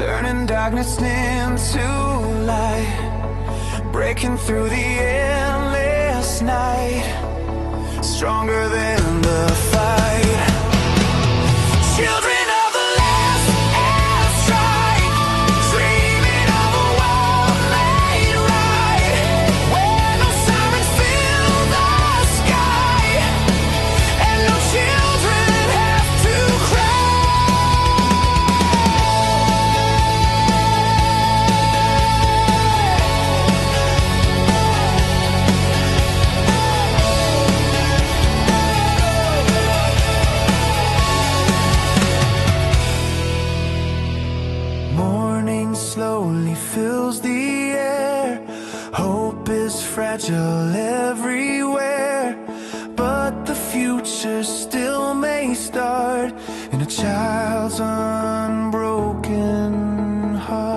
turning darkness into light, breaking through the endless night, stronger than the fight. Children of the last airstrike, dreaming of a world made right, where no sirens fill the sky, and no children have to cry. Morning slowly fills the air, hope is fragile everywhere, but the future still may start in a child's unbroken heart.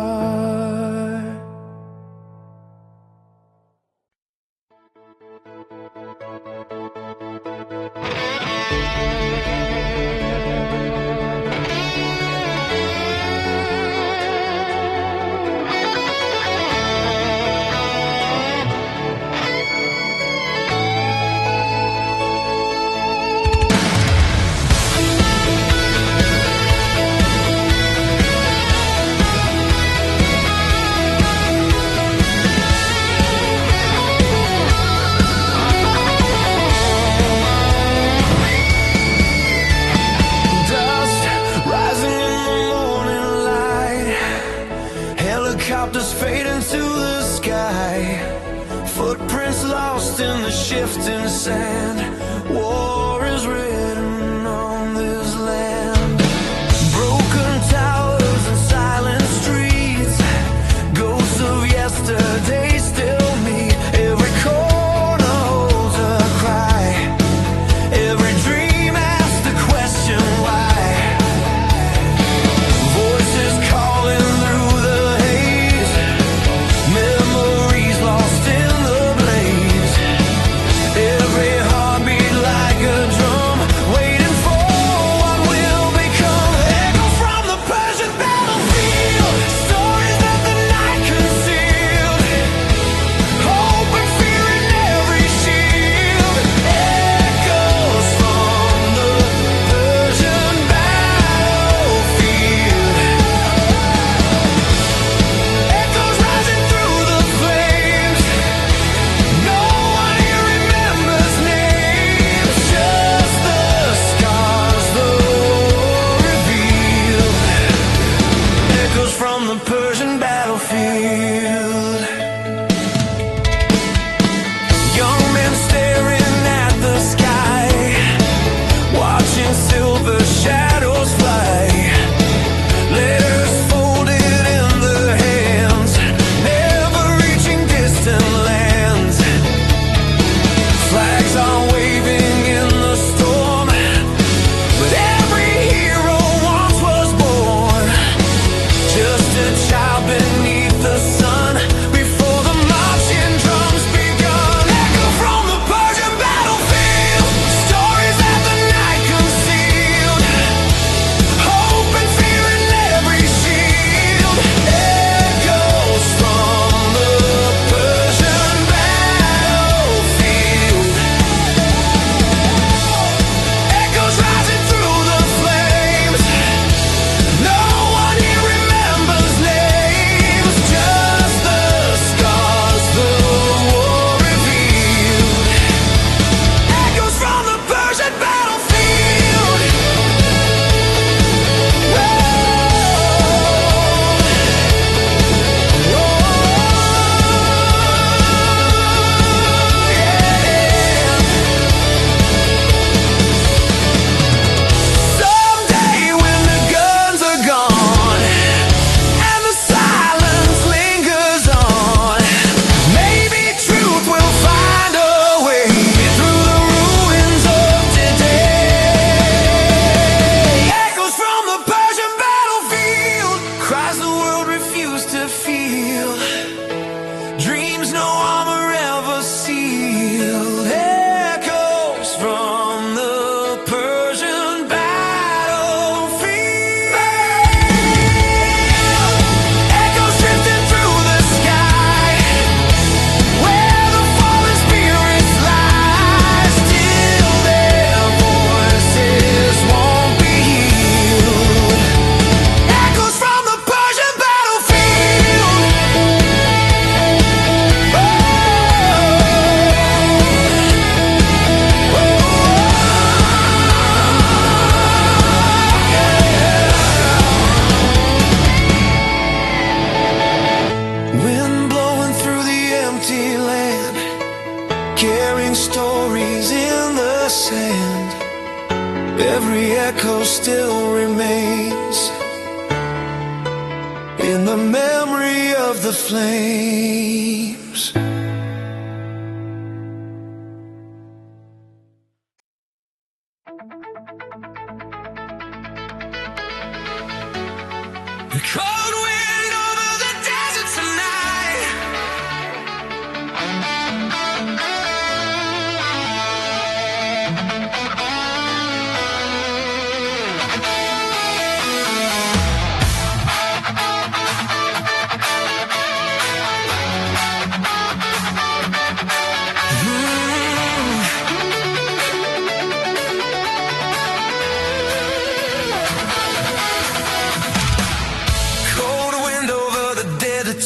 Helicopters fade into the sky, footprints lost in the shifting sand. War is written on this land. Broken towers and silent streets, ghosts of yesterday still meet. Every corner holds a cry, every dream asks the question why. Voices calling through the haze, memories lost in the blaze. Every heartbeat like a drum, waiting for what will become. Echo from the Persian battlefield, stories that the night concealed. Hope and fear in every shield. Echoes from the Persian battlefield. Echoes rising through the flames. No one here remembers names, just the scars the war revealed. Echoes from the Persian battlefield. Young men staring at the sky, watching silver shadows fly. Letters folded in their hands, never reaching distant lands. Flags are waving in the storm, but every hero once was born, just a child beneath the sun, before the marching drums begun. Echo from the Persian battlefield, stories that the night concealed. Hope and fear in every shield. Echoes from the Persian battlefield. Echoes rising through the flames. No one here remembers names, just the scars the war revealed. Echoes from the Persian battlefield. Someday when the guns are gone and the silence lingers on, maybe truth will find a way through the ruins of today. Echoes from the Persian battlefield, cries the world refused to feel, dreams no armor ever sealed. Echoes from the Persian battlefield. every echo still remains in the memory of the flames. The cold wind over the desert tonight.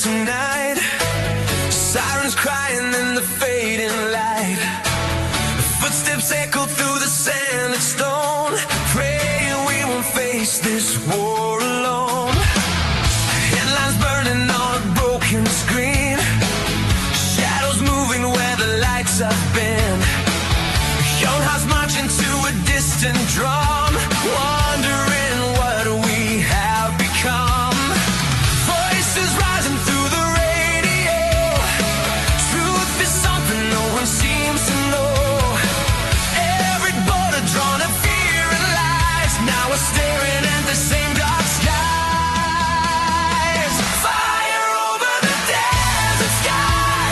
Tonight, sirens crying in the fading light. Footsteps echo through the sand and stone, praying we won't face this war alone. Headlines burning on a broken screen, shadows moving where the lights have been. Young hearts marching to a distant drum, wondering what we have become. Voices rising through the radio, truth is something no one seems to know. Every border drawn of fear and lies, now we're staring at the same dark skies. Fire over the desert sky,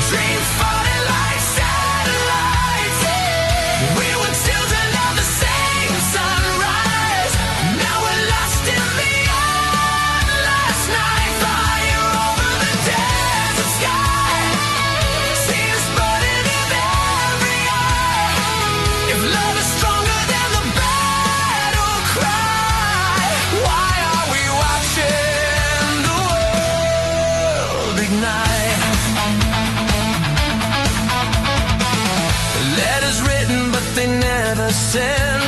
dreams falling like satellites. We were children of the same sunrise, now we're lost in the last night. Fire over the desert sky, tears burning in every eye. If love is stronger than the battle cry, why are we watching the world ignite? Letters written but they never send,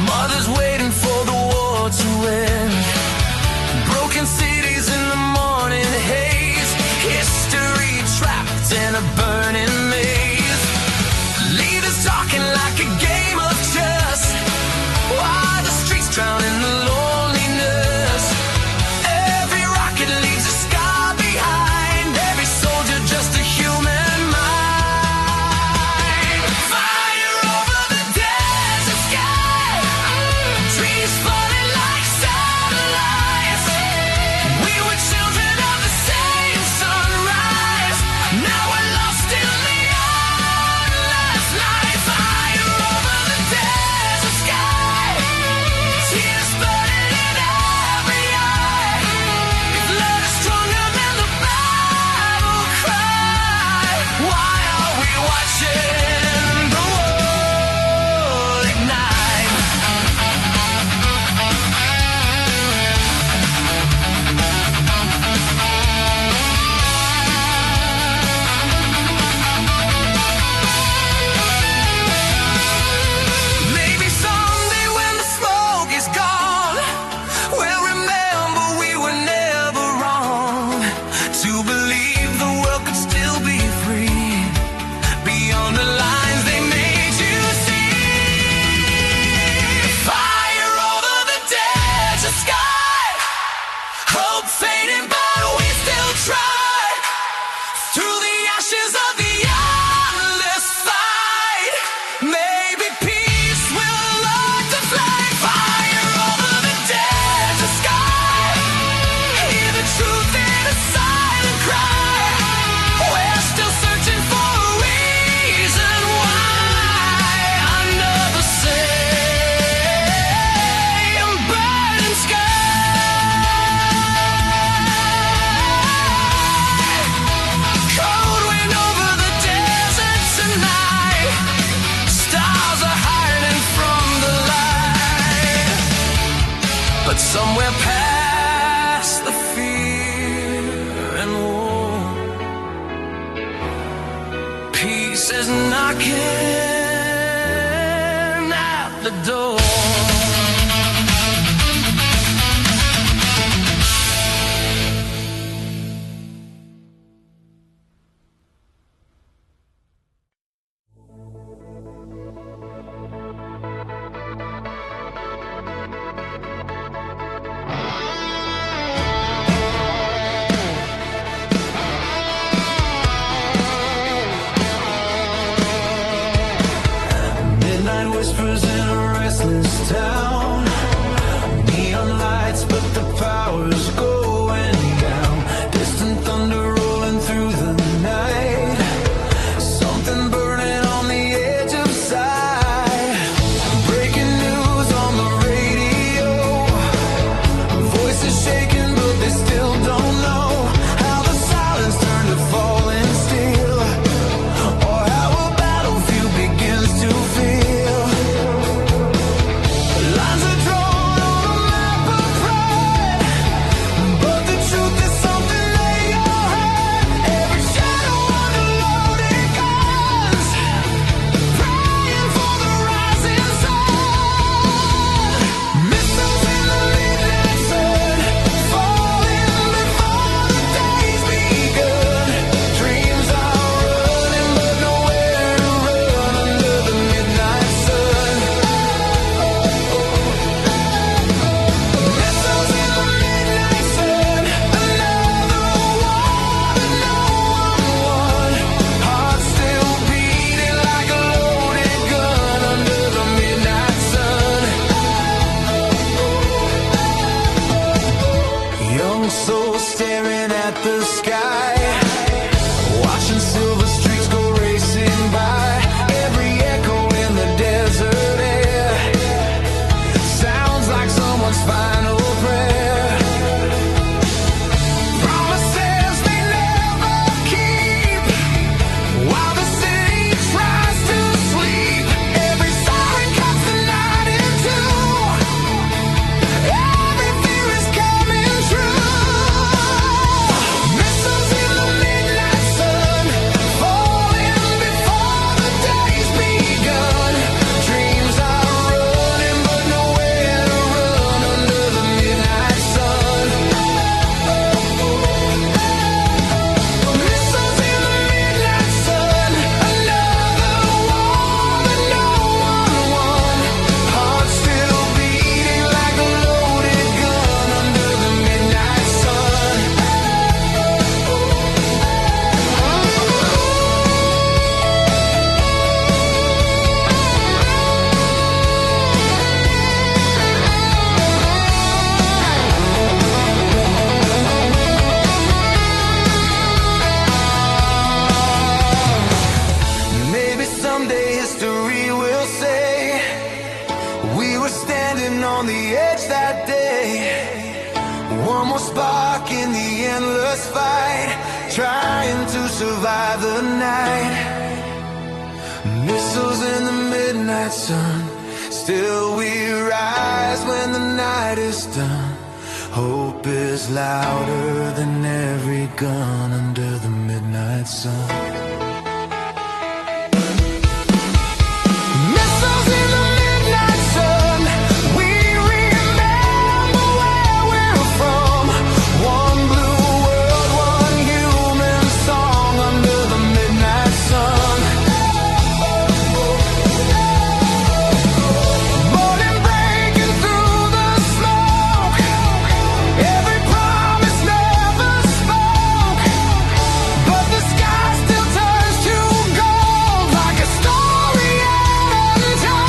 mothers waiting for the war to end. Broken cities in the morning haze, history trapped in a burning maze. Leaders talking like a game of chess, while the streets drown in the loneliness. Every rocket leaves a scar behind, every soldier just a human mind. Fire over the desert sky, trees falling like satellites. We were children of the same sunrise, now we're lost in the last night. Fire over the desert sky, tears burning in every eye. If love is stronger than the battle cry, why are we watching the world ignite? Maybe someday when the smoke is gone, we'll remember we were never wrong. To believe the world could still be free, beyond the lines they made you see. Fire over the desert sky, hope fading but we still try. Through the ashes of the endless fight, maybe peace will light the flame. Fire over the desert sky, hear the truth in a silent cry. We're still searching for a reason why, under the same burning sky. Cold wind over the desert tonight, stars are hiding from the light. But somewhere past the fear and war, peace is knocking at the door. town. Neon lights, but the power's going down. Distant thunder rolling through the night. Something burning on the edge of sight. Breaking news on the radio. Voices shaking, but they still don't know how the silence turned to falling steel, or how a battlefield begins to feel. Lines are drawn on a map of pride, but the truth is something they all hide. Every shadow under loaded guns, praying for the rising sun. Missiles in the midnight sun, falling before the day's begun. Dreams are running, but nowhere to run under the midnight sun. Missiles in the midnight sun, another one. Heart still beating like a loaded gun under the midnight sun. Young souls staring at the sky, watching silver streaks go racing by. Every echo in the desert air sounds like someone's final prayer. Promises they never keep, while the city tries to sleep. Every siren cuts the night in two. Every fear is coming true. Missiles in the midnight sun, falling before the day's begun. Dreams are running, but nowhere to run under the midnight sun. Missiles in the midnight sun, another one. Heart still beating like a loaded gun under the midnight sun. Maybe someday history will say we were standing on the edge that day. One more spark in the endless fight, trying to survive the night. Missiles in the midnight sun, still we rise when the night is done. Hope is louder than every gun under the midnight sun. Missiles in the midnight sun, we remember where we're from. One blue world, one human song under the midnight sun. Morning breaking through the smoke, every promise never spoke, but the sky still turns to gold like a story untold.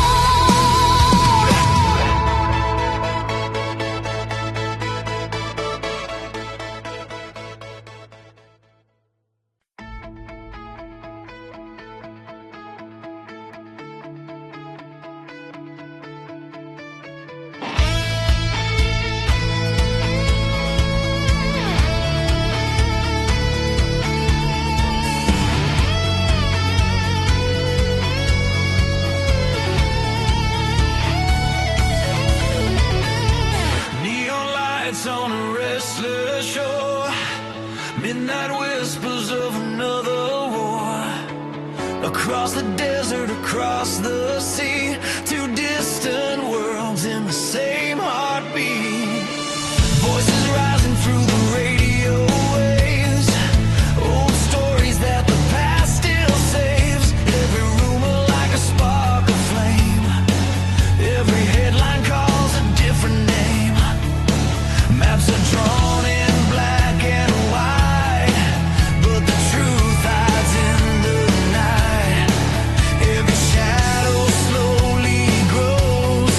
Neon lights on a restless shore, midnight whispers of another war. Across the desert, across the sea, two distant worlds in the same heartbeat. Voices rising through the radio waves, old stories that the past still saves. Every rumor like a spark of flame, every headline calls a different name. Maps are drawn in black and white, but the truth hides in the night. Every shadow slowly grows,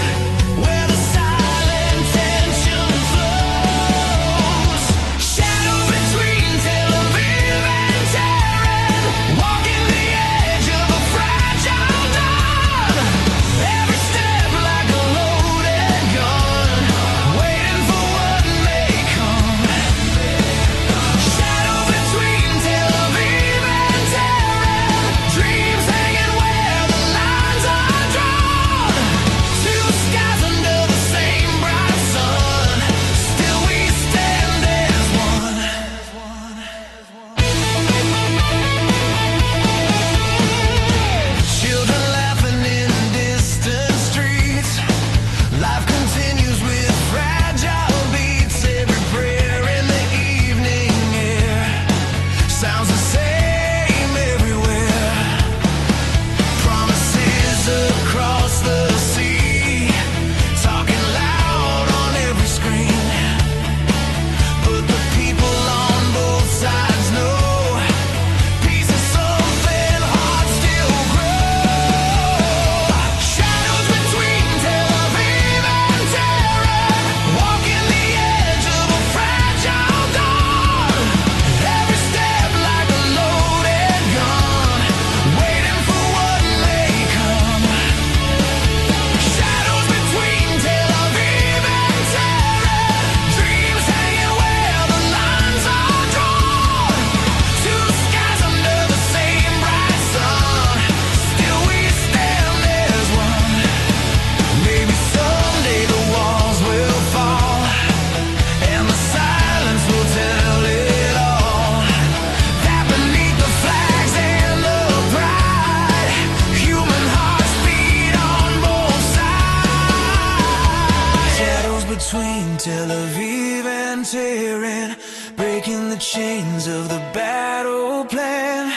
chains of the battle plan.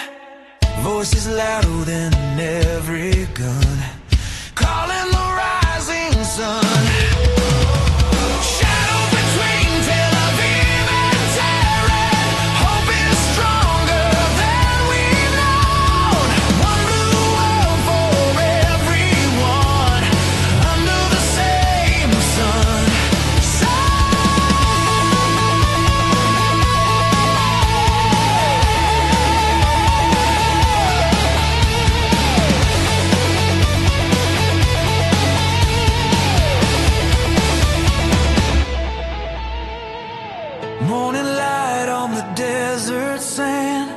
Voices louder than every gun, calling the rising sun. Morning light on the desert sand,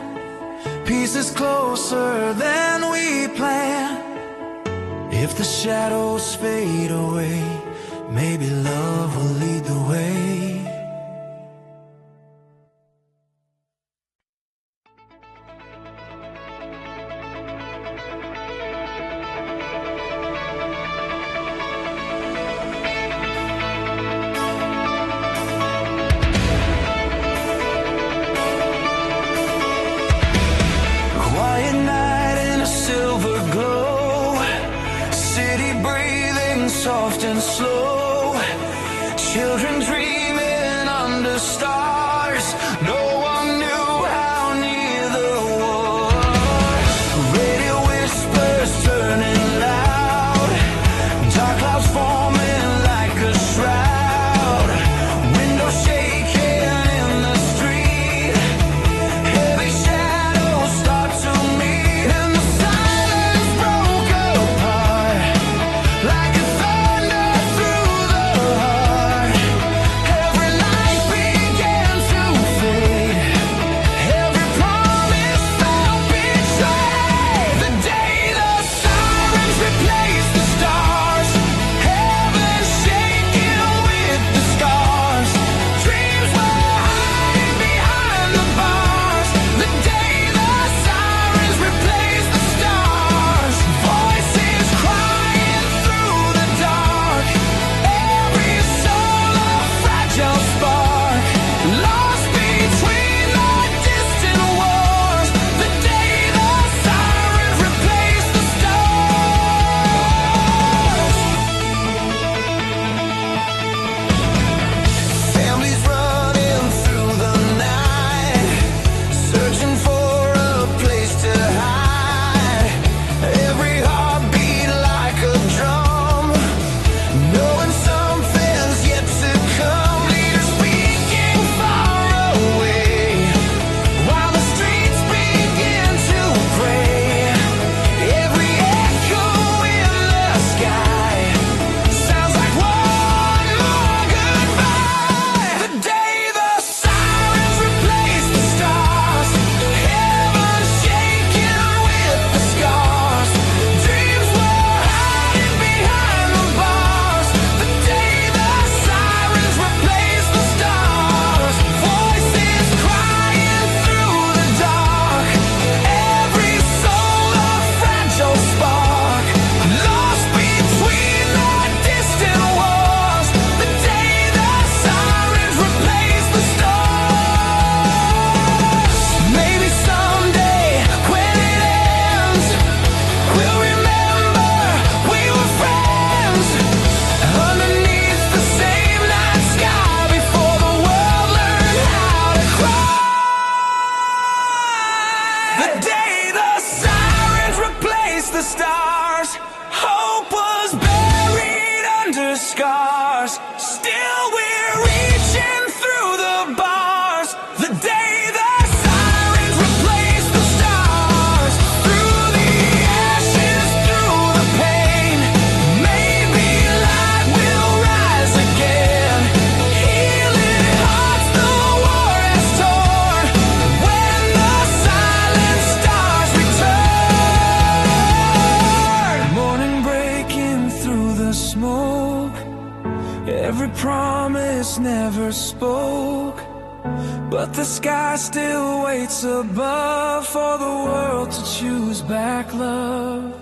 peace is closer than we planned. If the shadows fade away, maybe love will lead the way. Soft and slow, children dreaming under stars. No one knew how near the war. Radio whispers turning loud, dark clouds forming like a shroud. Windows shaking in the street, heavy shadows start to meet, and the silence broke apart like a scars. Still we're reaching through the bars. The day the sirens replace the stars. Through the ashes, through the pain, maybe light will rise again. Healing hearts the war has torn. When the silent stars return. Morning breaking through the smoke. Every promise never spoke, but the sky still waits above for the world to choose back love.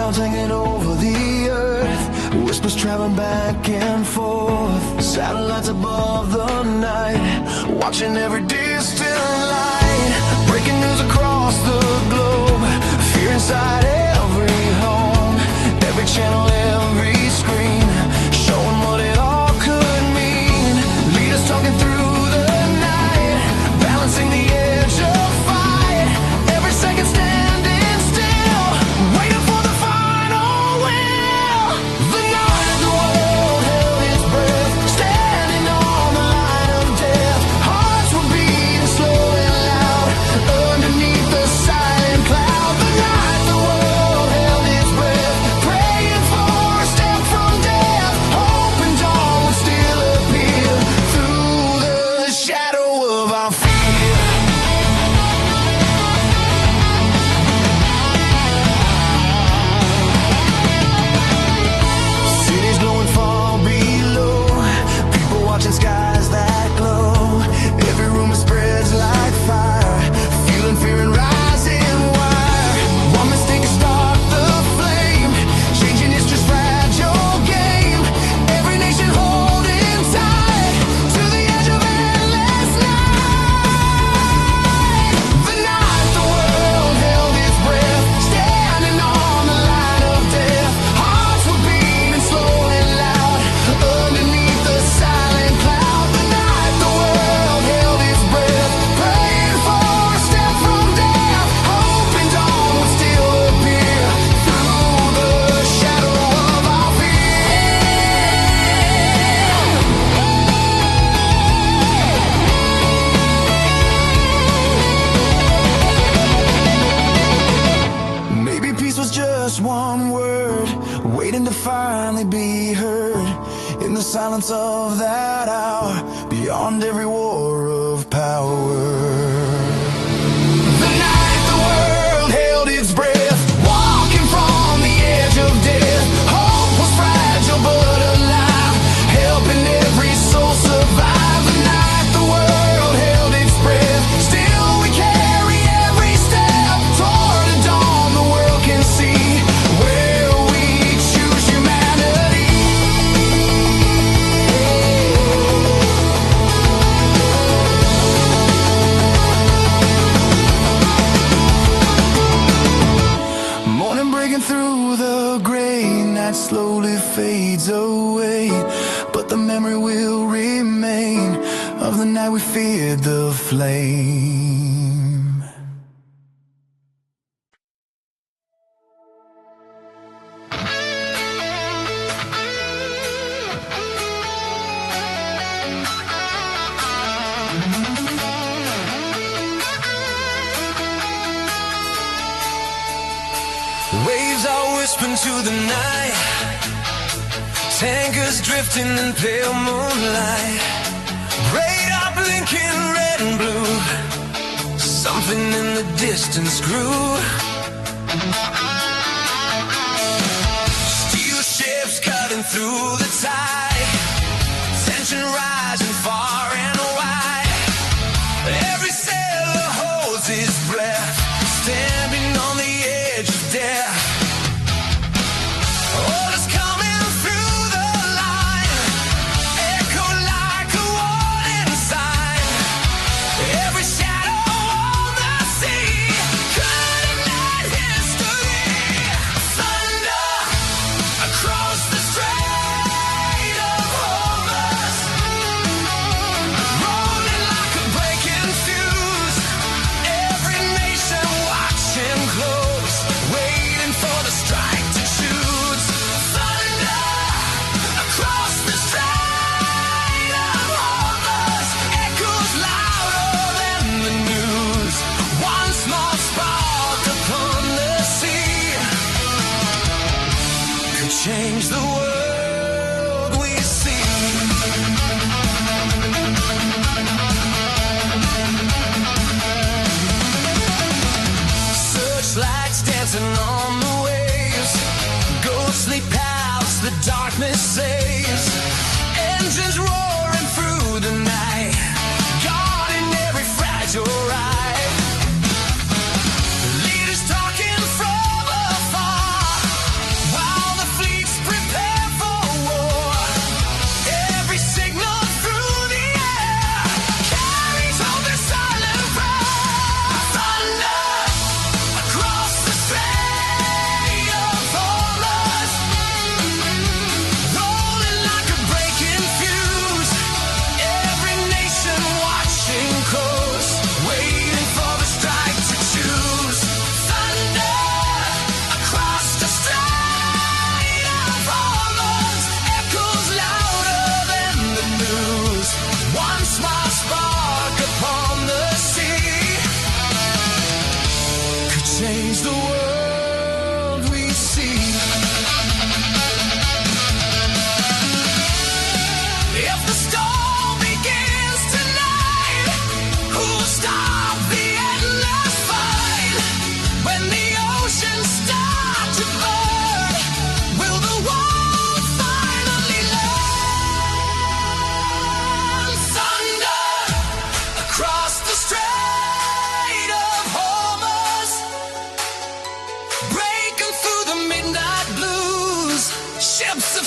clouds hanging over the earth, whispers traveling back and forth, satellites above the night, watching every distant light, breaking news across the globe, fear inside every home, every channel, every screen, showing what it all could mean. Leaders talking through the night, balancing the edge of fight, every second standing still, waiting for the final will. The night the world held its breath, standing on the line of death, hearts were beating slow and loud, underneath the silent cloud. The night the world held its breath, praying for a step from death, hoping dawn would still appear through the shadow of our fear. Cities glowing far below, people watching skies that glow, every rumor spreads like fire, feeling fear and rising wire. One mistake can start the flame, changing history's fragile game, every nation holding tight to the edge of endless night. The night the world held its breath, standing on the line of death, hearts were beating slow and loud, underneath the silent cloud. The night the world held its breath, praying for a step from death, hoping dawn would still appear through the shadow of our fear. Maybe peace was just one word, waiting to finally be heard in the silence of that hour, beyond every war of power. The night the world held its breath, walking from the edge of death, hope was fragile but alive, helping every soul survive. The night the world held its breath, still we carry every step toward a dawn the world can see, where we choose humanity. Morning breaking through the gray, night slowly fades away, but the memory will remain of the night we feared the flame. Waves are whispering to the night, tankers drifting in pale moonlight, radar blinking red and blue, something in the distance grew. Steel ships cutting through the tide, tension rising far and wide, every sailor holds his breath, standing on the edge of death. Orders coming through the line, echo like a warning sign, every shadow on the sea could ignite history. Thunder across the Strait of Hormuz, rolling like a breaking fuse, every nation watching close, waiting for the strike to choose. Thunder across the Strait of Hormuz, echoes louder than the news. One small spark upon the sea could change the world we see. Searchlights dancing on the waves, ghostly paths the darkness saves, engines roaring through the night, guarding every fragile ride. Leaders talking from afar,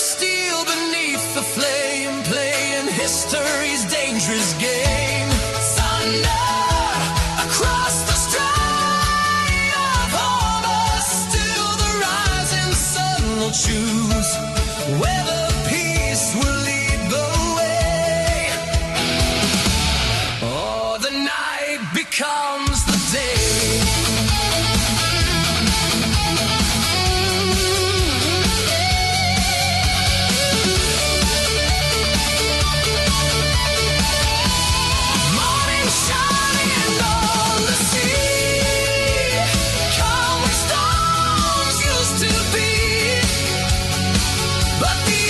steel beneath the flame, playing history's dangerous game. Thunder across the Strait of Hormuz, still the rising sun will choose whether peace will lead the way, or the night becomes the day. But the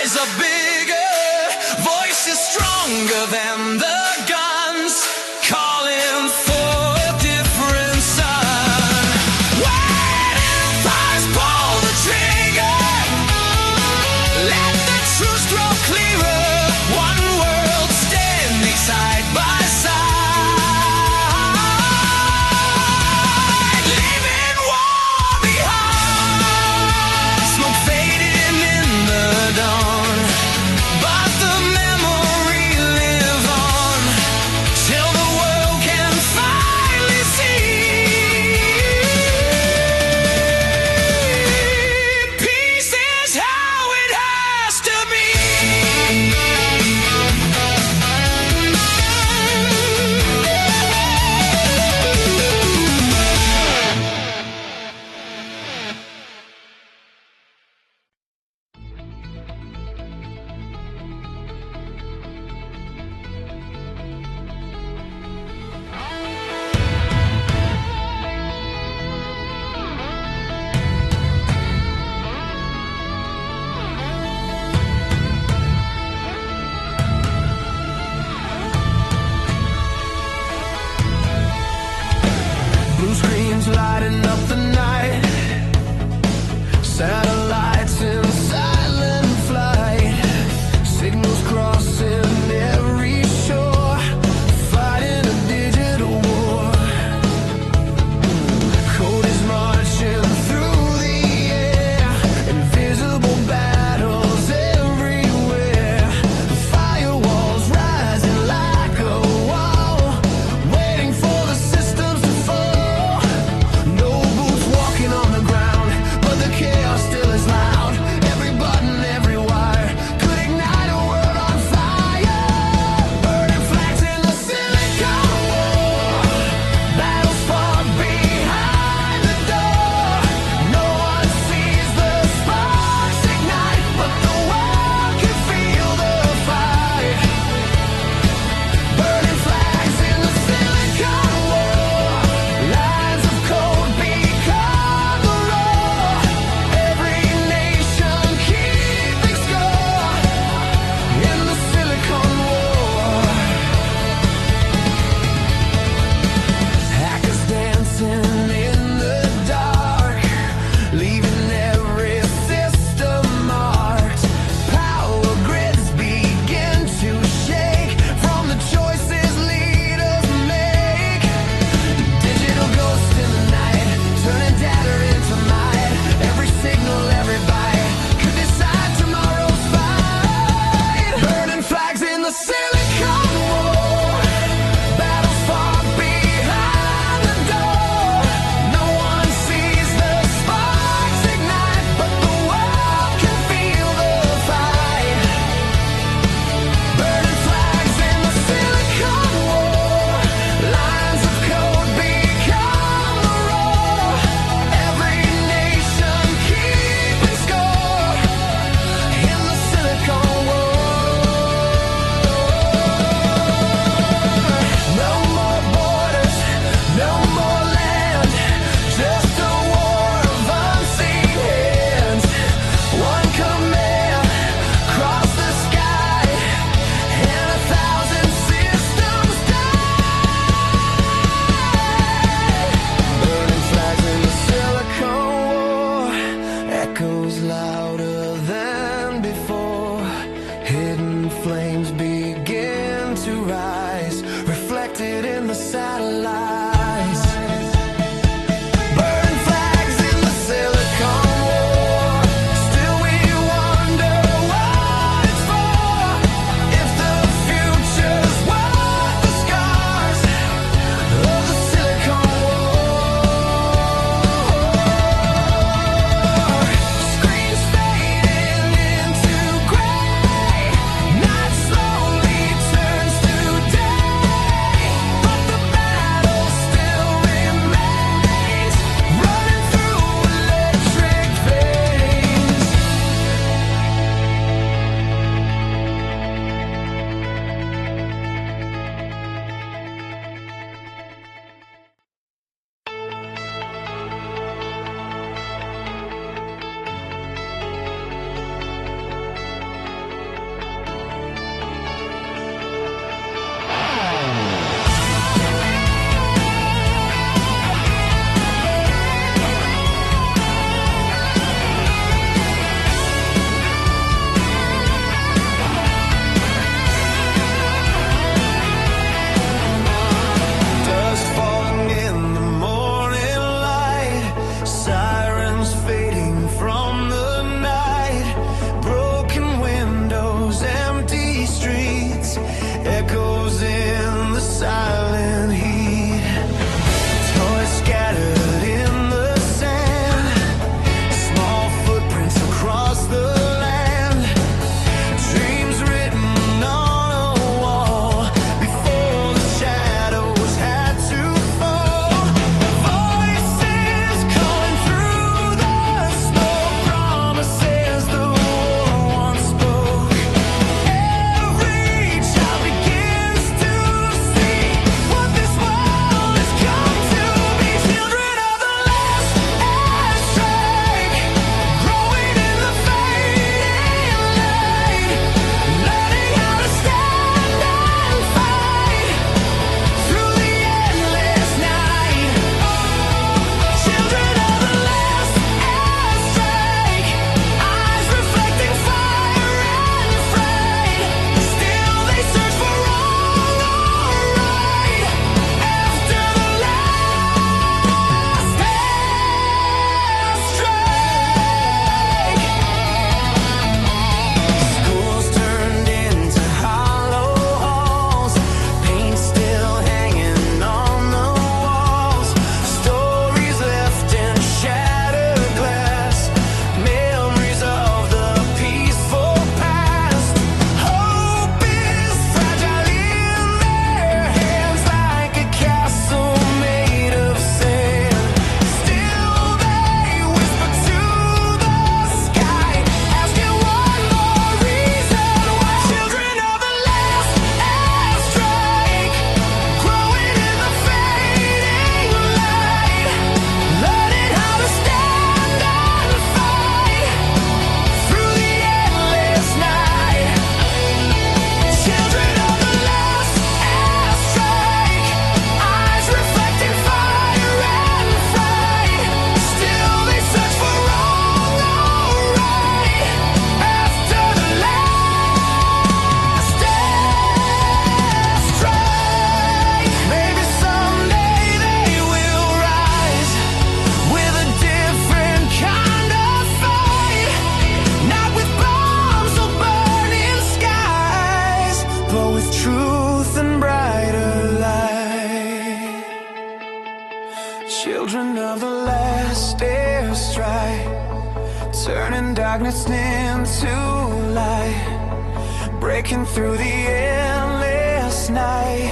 eyes are bigger, voices stronger than the guns, calling for a different sun. When empires pull the trigger, let the truth grow clearer. One world standing side by side, leaving war behind. Smoke fading in the dawn, but the memory live on till the world can finally see. Peace is how it has to be. Blue screens lighting up the night, satellites in silent flight, signals crossing every shore, fighting a digital war. Code is marching through the air, invisible battles everywhere, firewalls rising like a wall, waiting for the systems to fall. No boots walking on the ground, but the chaos still is loud. Every button, every wire could ignite a world on fire. Burning flags in the Silicon War, battles far behind the door. No one sees the sparks ignite, but the world can feel the fight. Burning flags in the Silicon War, lines of code become the roar. Every nation keeping score in the Silicon War. Hackers dancing in the dark, leaving every system marked. Power grids begin to shake from the choices leaders make. Digital ghosts in the night, turning data into might. Every signal, every byte could decide tomorrow's fight. Burning flags in the Silicon War, battles far behind the door. No one sees the sparks ignite, but the world can feel the fight. Burning flags in the Silicon War, lines of code become the roar. Every nation keeping score in the Silicon War. No more borders, no more land, just a war of unseen hands. One command across the sky, and 1,000 systems die. Burning flags in the Silicon War, echoes louder than before. Hidden flames begin to rise, reflected in the satellites. Burning flags in the Silicon War, still we wonder what it's for. If the future's worth the scars of the Silicon War. Screens fade turning darkness into light, breaking through the endless night,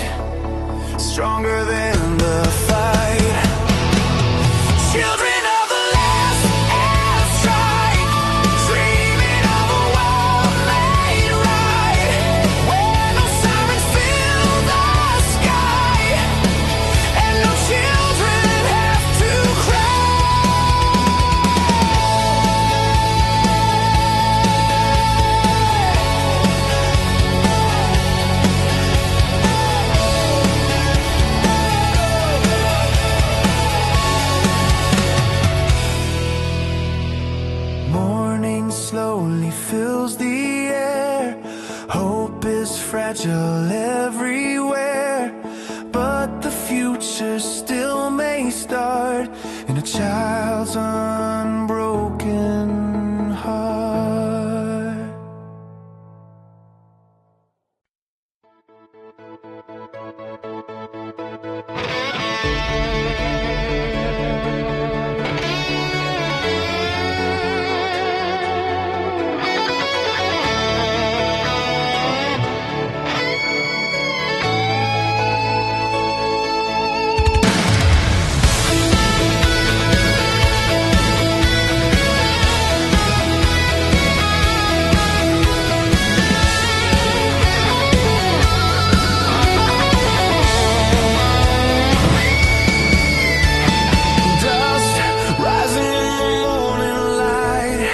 stronger than the fight. Children of the last airstrike, dreaming of a world made right, where no sirens fill the sky, and no children have to cry. Morning slowly fills the air. Hope is fragile everywhere, but the future still may start in a child's unbroken heart. Dust rising in the morning light,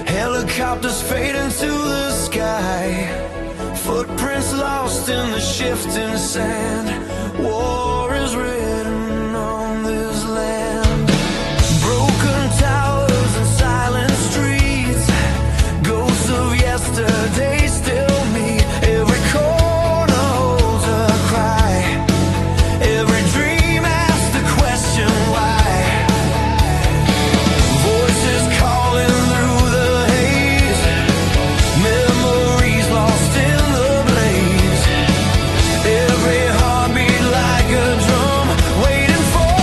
helicopters fade into the sky, footprints lost in the shifting sand. War is written on this land. Broken towers and silent streets, ghosts of yesterday still meet. Every corner holds a cry, every dream asks the question why. Voices calling through the haze, memories lost in the blaze. Every heartbeat like a drum, waiting for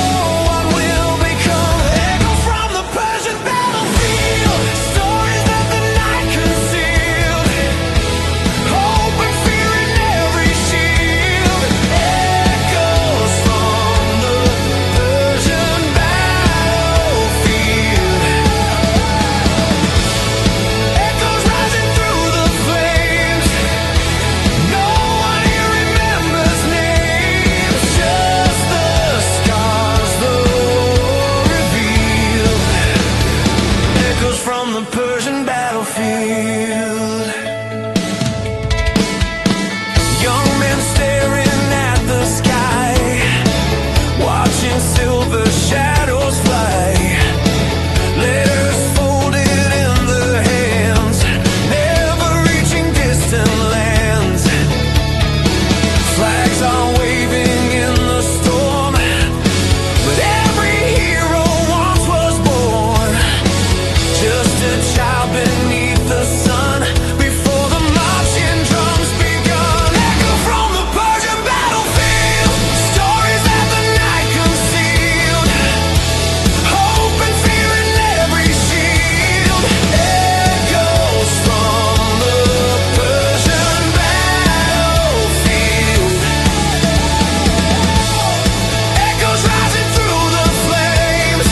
what will become. Echoes from the Persian battlefield, stories that the night concealed. Hope and fear in every shield. Echoes from the Persian battlefield. Echoes rising through the flames. No one here remembers names, just the scars the war revealed. Echoes from the Persian battlefield. Young men staring at the sky, watching silver shadows fly. Letters folded in their hands, never reaching distant lands. Flags are waving in the storm, but every hero once was born, just a child beneath the sun, before the marching drums begun. Echo from the Persian battlefield, stories that the night concealed. Hope and fear in every shield. Echoes from the Persian battlefield. Echoes rising through the flames.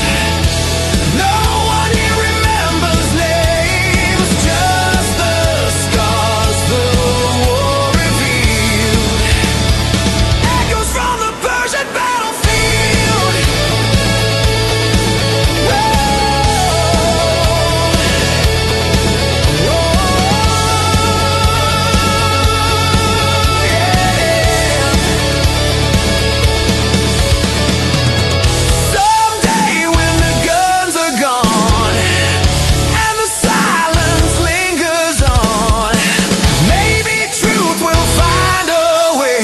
No one here remembers names, just the scars the war revealed. Echoes from the Persian battlefield. Someday when the guns are gone and the silence lingers on, maybe truth will find a way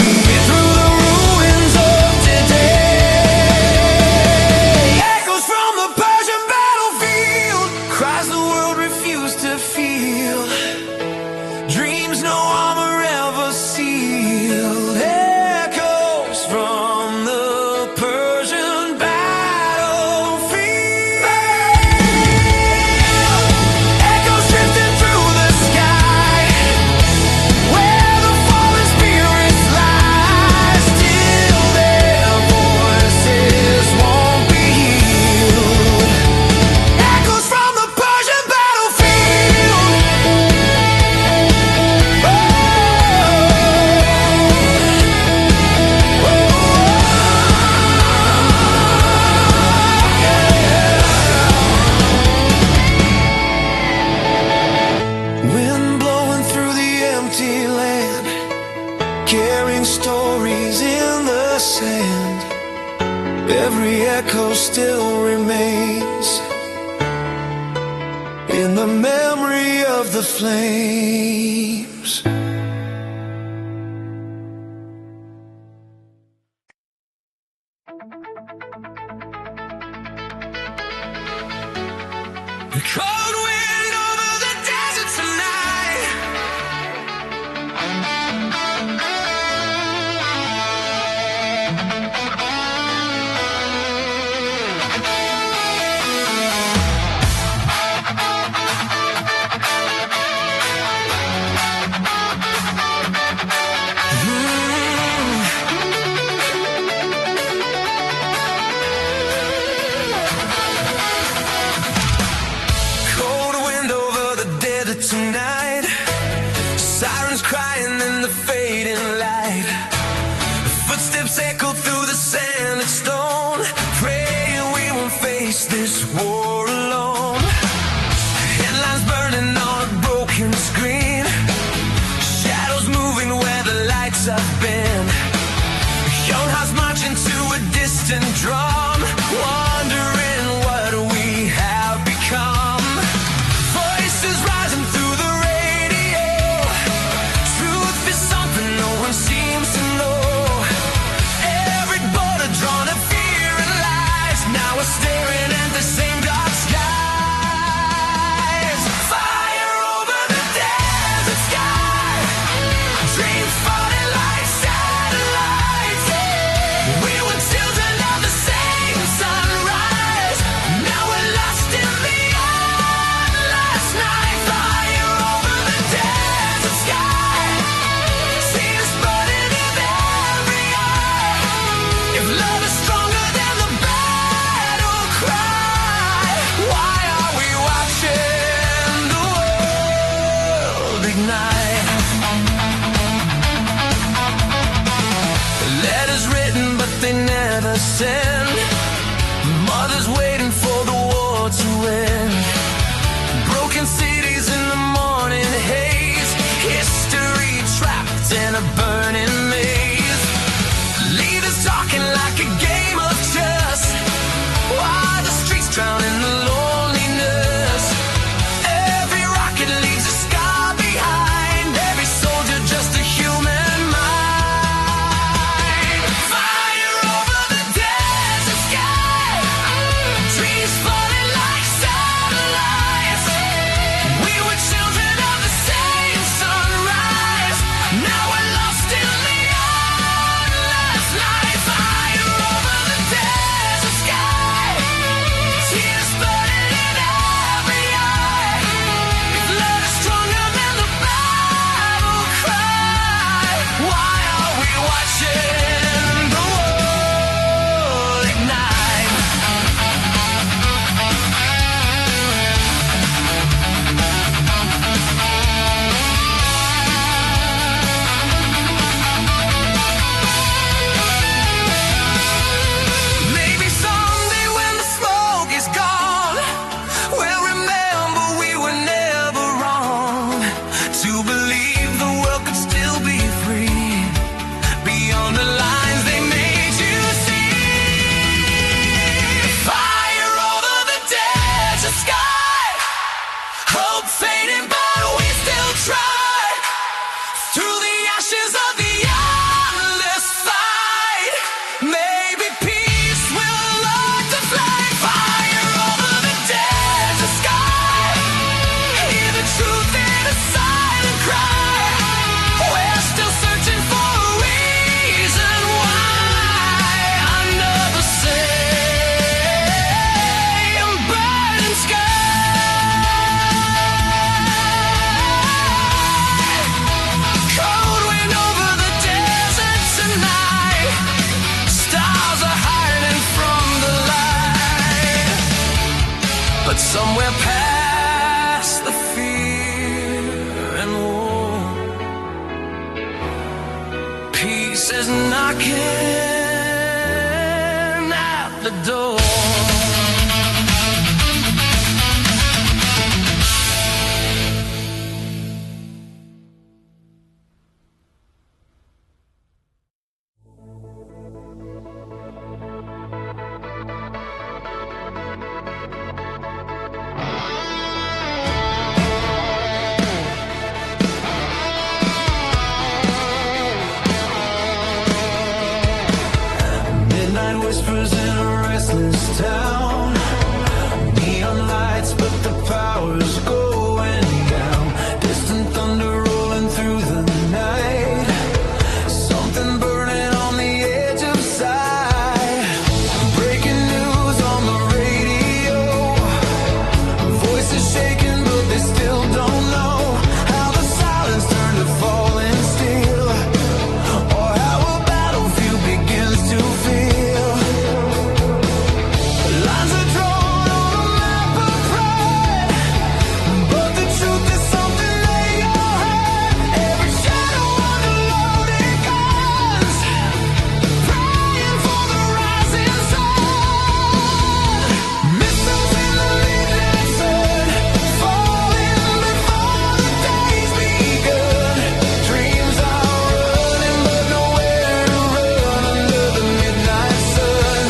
through the ruins of today. Echoes from the Persian battlefield, cries the world refused to feel, dreams no armor ever sealed. Echoes from the Persian battlefield. echo still remains in the memory of the flames. Cold wind over the desert tonight. Tonight, sirens crying in the fading light. Footsteps echo through the sand and stone, praying we won't face this war alone. Headlines burning on a broken screen, shadows moving where the lights have been. Young hearts marching to a distant drum, wondering what we have become. Voices rising through the radio, truth is something no one seems to know. Every border drawn of fear and lies, now we're staring at the same dark skies. Fire over the desert sky, dreams falling like satellites. We were children of the same sunrise, now we're lost in the endless night. Fire over the desert sky, tears burning in every eye. If love is stronger than the battle cry, why are we watching the world ignite? Letters written but they never send, mothers waiting for the war to end. Broken cities in the morning haze, history trapped in a burning maze. Leaders talking like a game of chess, while the streets drown in the loneliness. Every rocket leaves a scar behind, every soldier just a human mind. Fire over the desert sky, trees falling like satellites. We were children of the same sunrise, now we're lost in the endless night. Fire over the desert sky, tears burning in every eye. If love is stronger than the battle cry, why are we watching the world ignite? Maybe someday when the smoke is gone, we'll remember we were never wrong. To believe the world could still be free, beyond the lines they made you see. Fire over the desert sky, hope fading but we still try. Through the ashes of the endless fight, maybe peace will light the flame. Fire over the desert sky, hear the truth in a silent cry. We're still searching for a reason why, under the same burning sky. Cold wind over the desert tonight, stars are hiding from the light. But somewhere past the fear and war, peace is knocking at the door. this town. Neon lights, but the power's going down. Distant thunder rolling through the night. Something burning on the edge of sight. Breaking news on the radio. Voices shaking, but they still don't know how the silence turned to falling steel, or how a battlefield begins to feel. Lines are drawn on a map of pride, but the truth is something they all hide. Every shadow under loaded guns, praying for the rising sun. Missiles in the midnight sun, falling before the day's begun. Dreams are running, but nowhere to run under the midnight sun.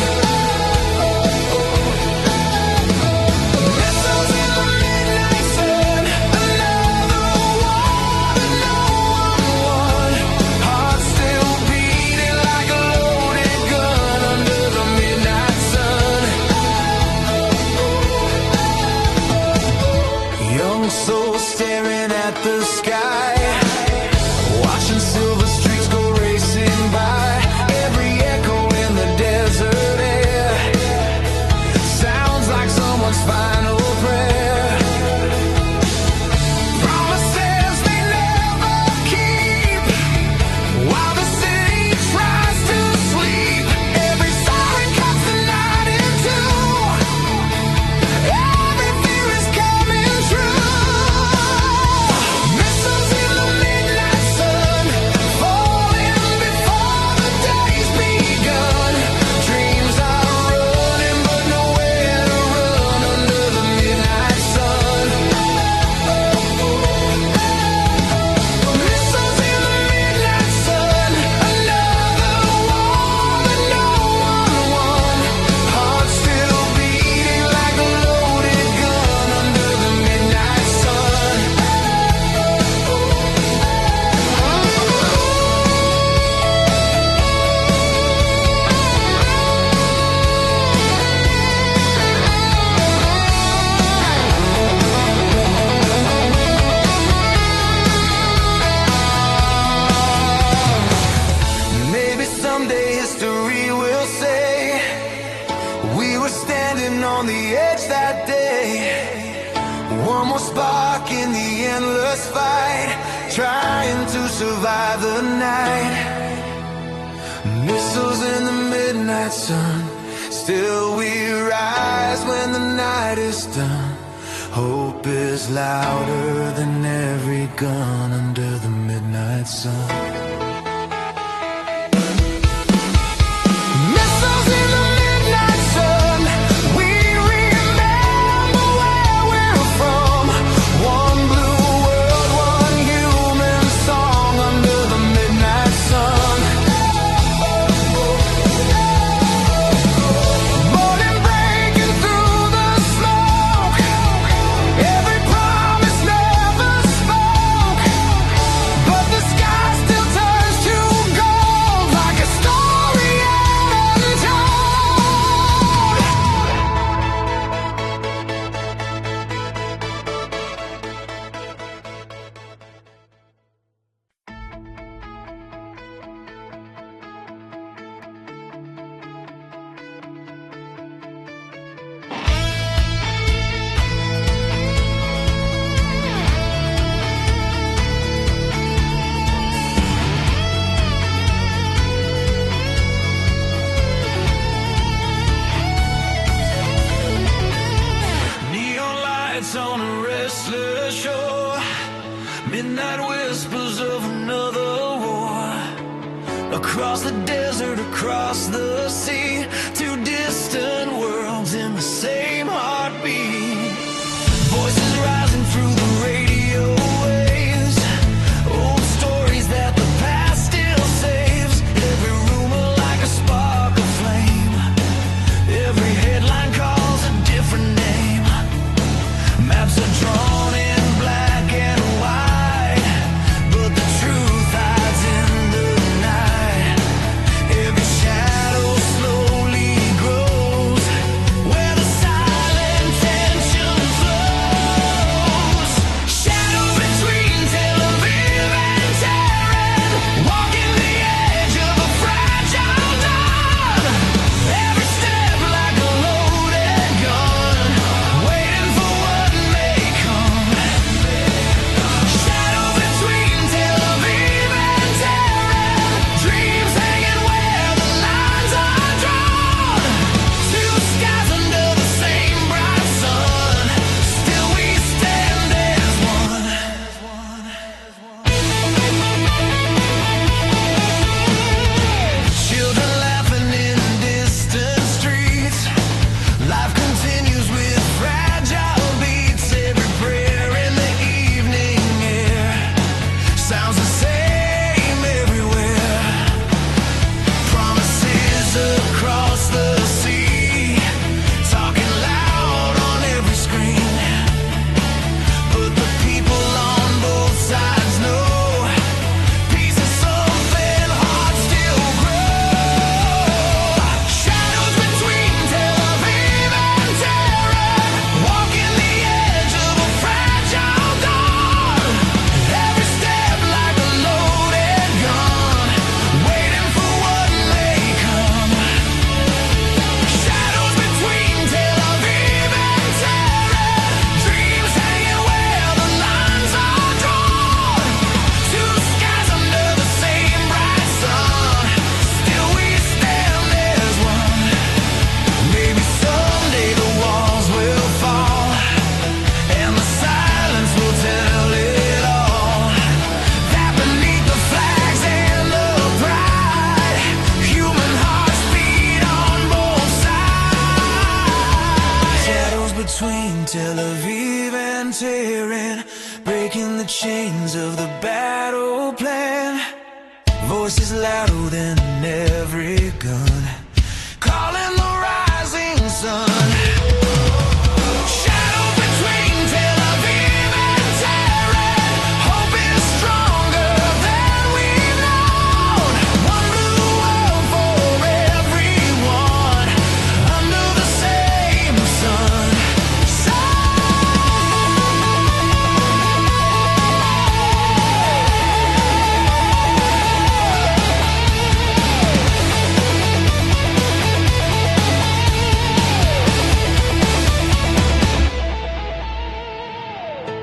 Missiles in the midnight sun, another war that no one won. Hearts still beating like a loaded gun under the midnight sun. Young souls staring at the sky, watching silver streaks go racing by. Every echo in the desert air sounds like someone's final prayer. Promises they never keep, while the city tries to sleep. Every siren cuts the night in two. Every fear is coming true. Missiles in the midnight sun, falling before the day's begun. Dreams are running, but nowhere to run under the midnight sun. Missiles in the midnight sun, another war that no one won. Hearts still beating like a loaded gun under the midnight sun. Maybe someday history will say we were standing on the edge that day. One more spark in the endless fight, trying to survive the night. Missiles in the midnight sun, still we rise when the night is done. Hope is louder than every gun under the midnight sun. Missiles in the midnight sun, we remember where we're from. One blue world, one human song under the midnight sun. Morning breaking through the smoke, every promise never spoke, but the sky still turns to gold like a story untold. Neon lights on a restless shore, midnight whispers of another war. Across the desert, across the sea, two distant worlds in the same heartbeat. Voices rising through the radio waves, old stories that the past still saves. Every rumor like a spark of flame, every headline calls a different name. Maps are drawn in black and white, but the truth hides in the night. Every shadow slowly grows, again, breaking the chains of the battle plan. Voices louder than every gun, calling the rising sun.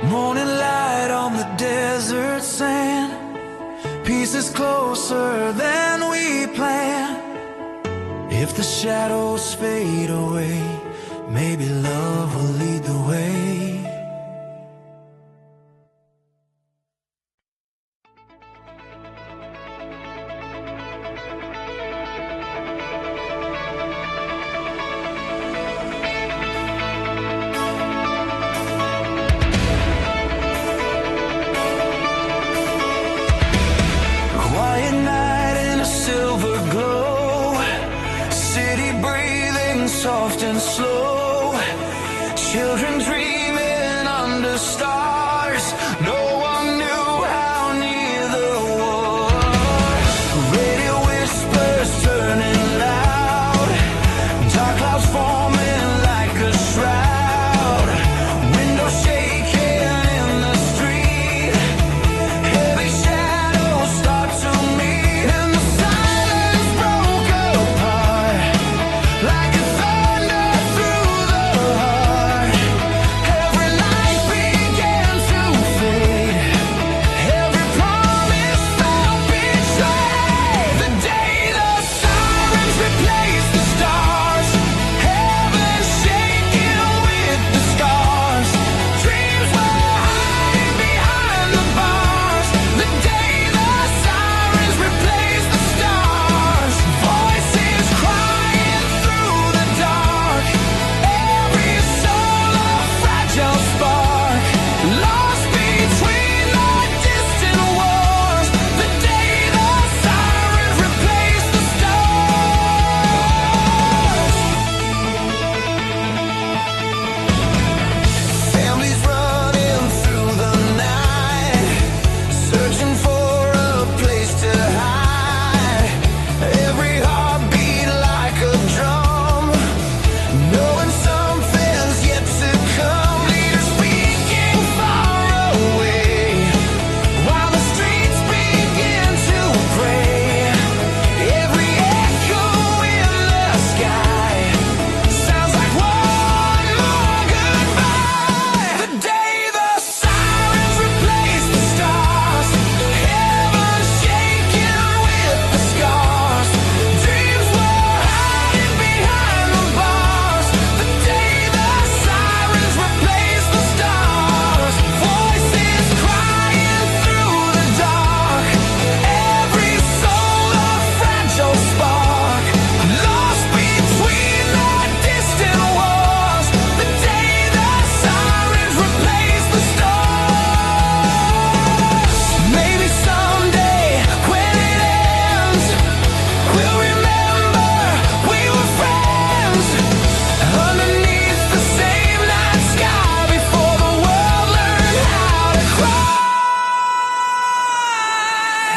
Morning light on the desert sand, peace is closer than we planned. If the shadows fade away, maybe love will lead the way. Quiet night in a silver glow, city breathing soft and slow, children dreaming under stars. No one knew how near the war. Radio whispers turning loud, dark clouds forming like a shroud, windows shaking in the street, heavy shadows start to meet, and the silence broke apart like a thunder through the heart. Every light began to fade, every promise felt betrayed. The day the sirens replaced the stars, heaven shaking with the scars, dreams were hiding behind the bars. The day the sirens replaced the stars, voices crying through the dark, every soul a fragile spark, lost between the distant wars. The day the sirens replaced the stars. Families running through the night, searching for a place to hide, every heartbeat like a drum, knowing something's yet to come. Leaders speaking far away, while the streets begin to pray. Every echo in the sky sounds like one more goodbye. The day the sirens replaced the stars, heaven shaking with the scars, dreams were hiding behind the bars. The day the sirens replaced the stars, voices crying through the dark, every soul a fragile spark, lost between the distant wars. The day the sirens replaced the stars. Maybe someday when it ends, we'll remember we were friends underneath the same night sky, before the world learned how to cry.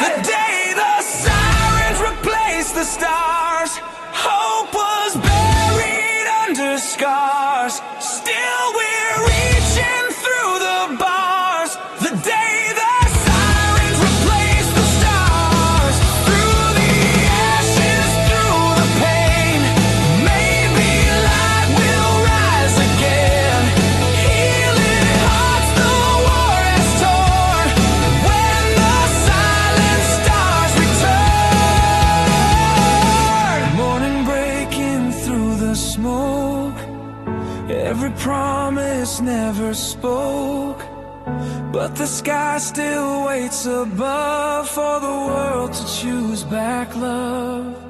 The day the sirens replaced the stars, hope was buried under scars. Still we're reaching through the bars. The day the sirens replaced the stars, through the ashes, through the pain, maybe light will rise again, healing hearts the war has torn. When the silent stars return, morning breaking through the smoke, every promise never spoke, but the sky still waits above for the world to choose back love.